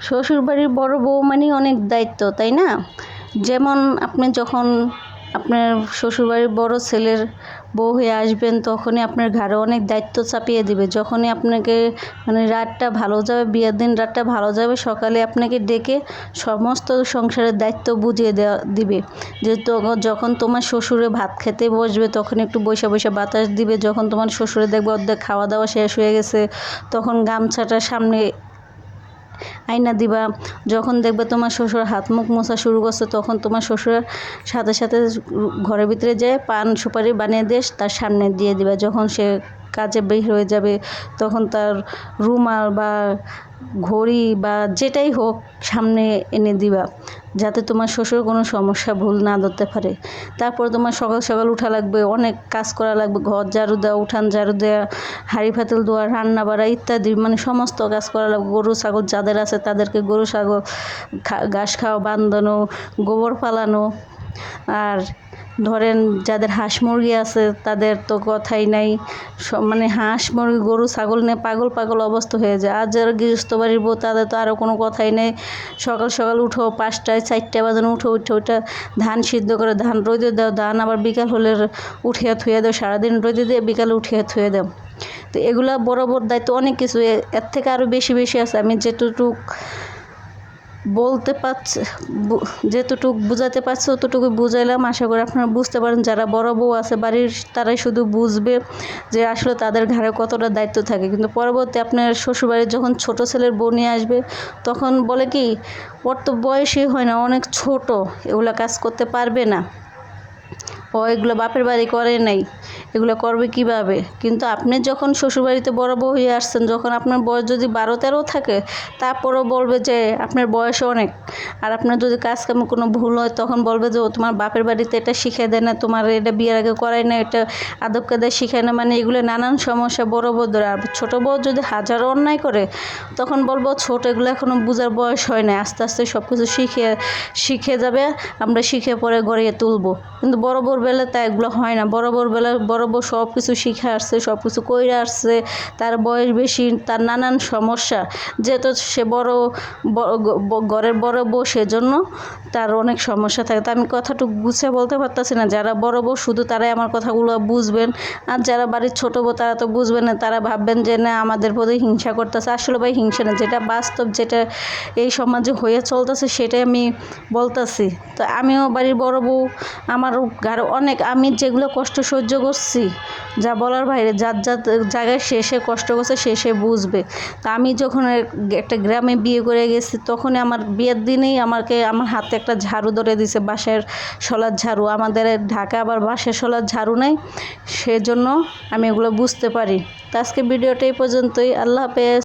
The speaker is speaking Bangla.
শ্বশুরবাড়ির বড় বউ মানেই অনেক দায়িত্ব, তাই না? যেমন আপনি যখন আপনার শ্বশুরবাড়ির বড় ছেলের বউ হয়ে আসবেন, তখনই আপনার ঘাড়ে অনেক দায়িত্ব চাপিয়ে দিবে। যখনই আপনাকে রাতটা ভালো যাবে, বিয়ের দিন রাতটা ভালো যাবে, সকালে আপনাকে ডেকে সমস্ত সংসারের দায়িত্ব বুঝিয়ে দিবে। যে যখন তোমার শ্বশুরে ভাত খেতে বসবে, তখন একটু বৈশা বৈশা বাতাস দিবে। যখন তোমার শ্বশুরে দেখবে অর্ধেক খাওয়া দাওয়া শেষ হয়ে গেছে, তখন গামছাটা সামনে আয়না দিবা। যখন দেখবে তোমার শ্বশুর হাত মুখ মোছা শুরু করছে, তখন তোমার শ্বশুরের সাথে সাথে ঘরের ভিতরে যেয়ে পান সুপারি বানিয়ে দিয়ে তার সামনে দিয়ে দিবা। যখন সে কাজে বের হয়ে যাবে, তখন তার রুমাল বা ঘড়ি বা যেটাই হোক সামনে এনে দিবা, যাতে তোমার শ্বশুর কোনো সমস্যা ভুল না ধরতে পারে। তারপর তোমার সকাল সকাল উঠা লাগবে, অনেক কাজ করা লাগবে। ঘর ঝাড়ু দেওয়া, উঠান ঝাড়ু দেওয়া, হাঁড়ি পাতিল ধোয়া, রান্না বাড়া ইত্যাদি, সমস্ত কাজ করা লাগবে। গরু ছাগল যাদের আছে তাদেরকে গরু ছাগল ঘাস খাওয়া, বাঁধানো, গোবর ফালানো। আর ধরেন যাদের হাঁস মুরগি আছে তাদের তো কথাই নাই। হাঁস মুরগি গরু ছাগল নিয়ে পাগল পাগল অবস্থা হয়ে যায়। আর যারা গৃহস্থ বাড়ির বউ তাদের তো আরও কোনো কথাই নেই। সকাল সকাল উঠো, 5টায় 4টে বাজানো উঠো, ওইটা ধান সিদ্ধ করে ধান রোদে দাও, ধান আবার বিকাল হলে উঠিয়ে থুয়ে দাও, সারাদিন রোদে দিয়ে বিকালে উঠিয়ে থুয়ে দাও। তো এগুলা বড় বড় দায়িত্ব অনেক কিছু, এর থেকে আরও বেশি বেশি আছে। আমি যেটুক বলতে পারছি, যেতটুকু বুঝাতে পারছি অতটুকু বুঝাইলাম। আশা করি আপনারা বুঝতে পারেন। যারা বড় বউ আছে বাড়ির, তারাই শুধু বুঝবে যে আসলে তাদের ঘাড়ে কতটা দায়িত্ব থাকে। কিন্তু পরবর্তী আপনার শ্বশুরবাড়ির যখন ছোট ছেলের বউ নিয়ে আসবে, তখন বলে কি, ওর তো বয়সই হয় না, অনেক ছোট, এগুলো কাজ করতে পারবে না, ও এগুলো বাপের বাড়ি করে নাই, এগুলো করবে কিভাবে? কিন্তু আপনি যখন শ্বশুরবাড়িতে বড় বউ হয়ে আসছেন, যখন আপনার বয়স যদি 12-13 থাকে, তারপরও বলবে যে আপনার বয়স অনেক। আর আপনার যদি কাজকামে কোনো ভুল হয়, তখন বলবে যে ও তোমার বাপের বাড়িতে এটা শিখিয়ে দেয় না, তোমার এটা বিয়ের আগে করাই না, এটা আদব কায়দা শিখায় না। এগুলো নানান সমস্যা বড় বউ ধরে। আর ছোটো বউ যদি হাজারো অন্যায় করে, তখন বলবো ছোট, এগুলো এখনও বোঝার বয়স হয় না, আস্তে আস্তে সব কিছু শিখে যাবে, আমরা শিখে পরে গড়িয়ে তুলবো। কিন্তু বড় বউর বেলা তা এগুলো হয় না। বড় বউ সব কিছু শিখে আসছে, সব কিছু কইরা আসছে, তার বয়স বেশি, তার নানান সমস্যা, যেহেতু সে ঘরের বড় বউ, সেজন্য তার অনেক সমস্যা থাকে। তো আমি কথাটুকু গুছিয়ে বলতে পারতেছি না। যারা বড় বউ শুধু তারাই আমার কথাগুলো বুঝবেন, আর যারা বাড়ির ছোটো বউ তারা তো বুঝবেন না, তারা ভাববেন যে না আমাদের প্রতি হিংসা করতেছে। আসলে ভাই হিংসা না, যেটা বাস্তব, যেটা এই সমাজে হয়ে চলতেছে সেটাই আমি বলতেছি। তো আমিও বাড়ির বড় বউ, আমার ঘরে অনেক, আমি যেগুলো কষ্ট সহ্য করছি যা বলার বাইরে, যার জায়গায় সে কষ্ট করছে সে বুঝবে। তা আমি যখন একটা গ্রামে বিয়ে করে গেছি, তখনই আমার বিয়ের দিনেই আমার হাতে একটা ঝাড়ু ধরে দিছে, বাঁশের শলার ঝাড়ু। আমাদের ঢাকা আবার বাঁশের শলার ঝাড়ু নেই, সেজন্য আমি এগুলো বুঝতে পারি। তো আজকে ভিডিওটা এই পর্যন্তই। আল্লাহ হাফেজ।